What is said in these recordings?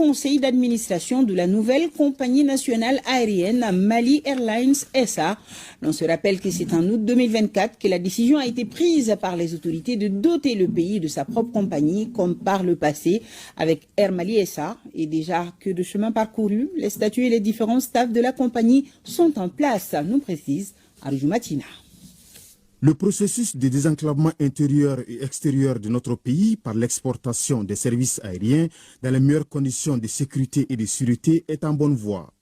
conseil d'administration de la nouvelle compagnie nationale aérienne Mali Airlines SA. On se rappelle que c'est en août 2024 que la décision a été prise par les autorités de doter le pays de sa propre compagnie, comme par le passé avec Air Mali SA. Et déjà que de chemin parcouru, les statuts et les différents staffs de la compagnie sont en place, nous précise Arjou Matina. Le processus de désenclavement intérieur et extérieur de notre pays par l'exportation des services aériens dans les meilleures conditions de sécurité et de sûreté est en bonne voie.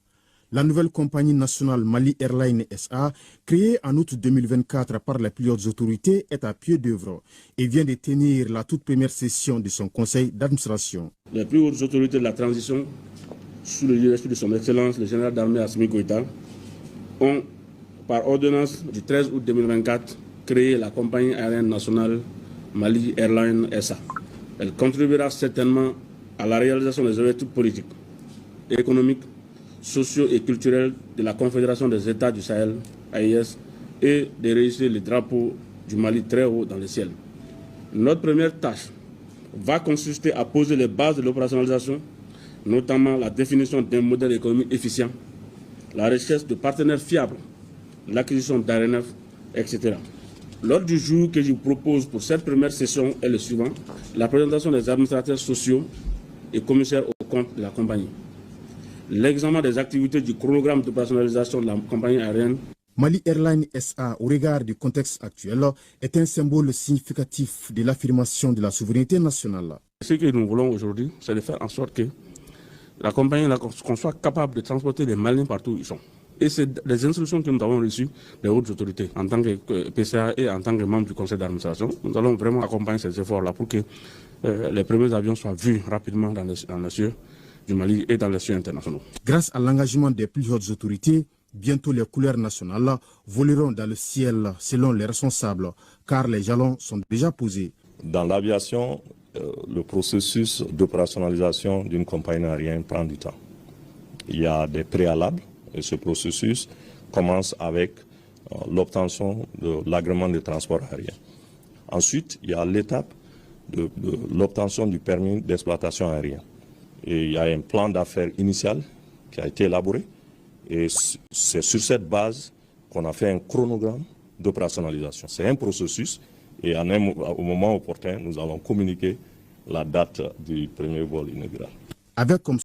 La nouvelle compagnie nationale Mali Airlines SA, créée en août 2024 par les plus hautes autorités, est à pied d'œuvre et vient de tenir la toute première session de son conseil d'administration. Les plus hautes autorités de la transition, sous le leadership de son Excellence, le général d'armée Assimi Goïta, ont, par ordonnance du 13 août 2024, créé la compagnie aérienne nationale Mali Airlines SA. Elle contribuera certainement à la réalisation des objectifs politiques, économiques, sociaux et culturels de la Confédération des États du Sahel, AIS, et de réussir le drapeau du Mali très haut dans le ciel. Notre première tâche va consister à poser les bases de l'opérationnalisation, notamment la définition d'un modèle économique efficient, la recherche de partenaires fiables, l'acquisition d'aéronefs, etc. L'ordre du jour que je vous propose pour cette première session est le suivant: la présentation des administrateurs sociaux et commissaires aux comptes de la compagnie, l'examen des activités du chronogramme d'opérationnalisation de la compagnie aérienne. Mali Airlines SA, au regard du contexte actuel, est un symbole significatif de l'affirmation de la souveraineté nationale. Ce que nous voulons aujourd'hui, c'est de faire en sorte que la compagnie, qu'on soit capable de transporter les Maliens partout où ils sont. Et c'est les instructions que nous avons reçues des hautes autorités en tant que PCA et en tant que membre du conseil d'administration. Nous allons vraiment accompagner ces efforts-là pour que les premiers avions soient vus rapidement dans les cieux du Mali et dans les cieux internationaux. Grâce à l'engagement des plus hautes autorités, bientôt les couleurs nationales voleront dans le ciel selon les responsables, car les jalons sont déjà posés. Dans l'aviation, le processus d'opérationnalisation d'une compagnie aérienne prend du temps. Il y a des préalables. Et ce processus commence avec l'obtention de l'agrément de transport aérien. Ensuite, il y a l'étape de l'obtention du permis d'exploitation aérienne. Et il y a un plan d'affaires initial qui a été élaboré. Et c'est sur cette base qu'on a fait un chronogramme d'opérationnalisation. C'est un processus et au moment opportun, nous allons communiquer la date du premier vol inaugural. Avec comme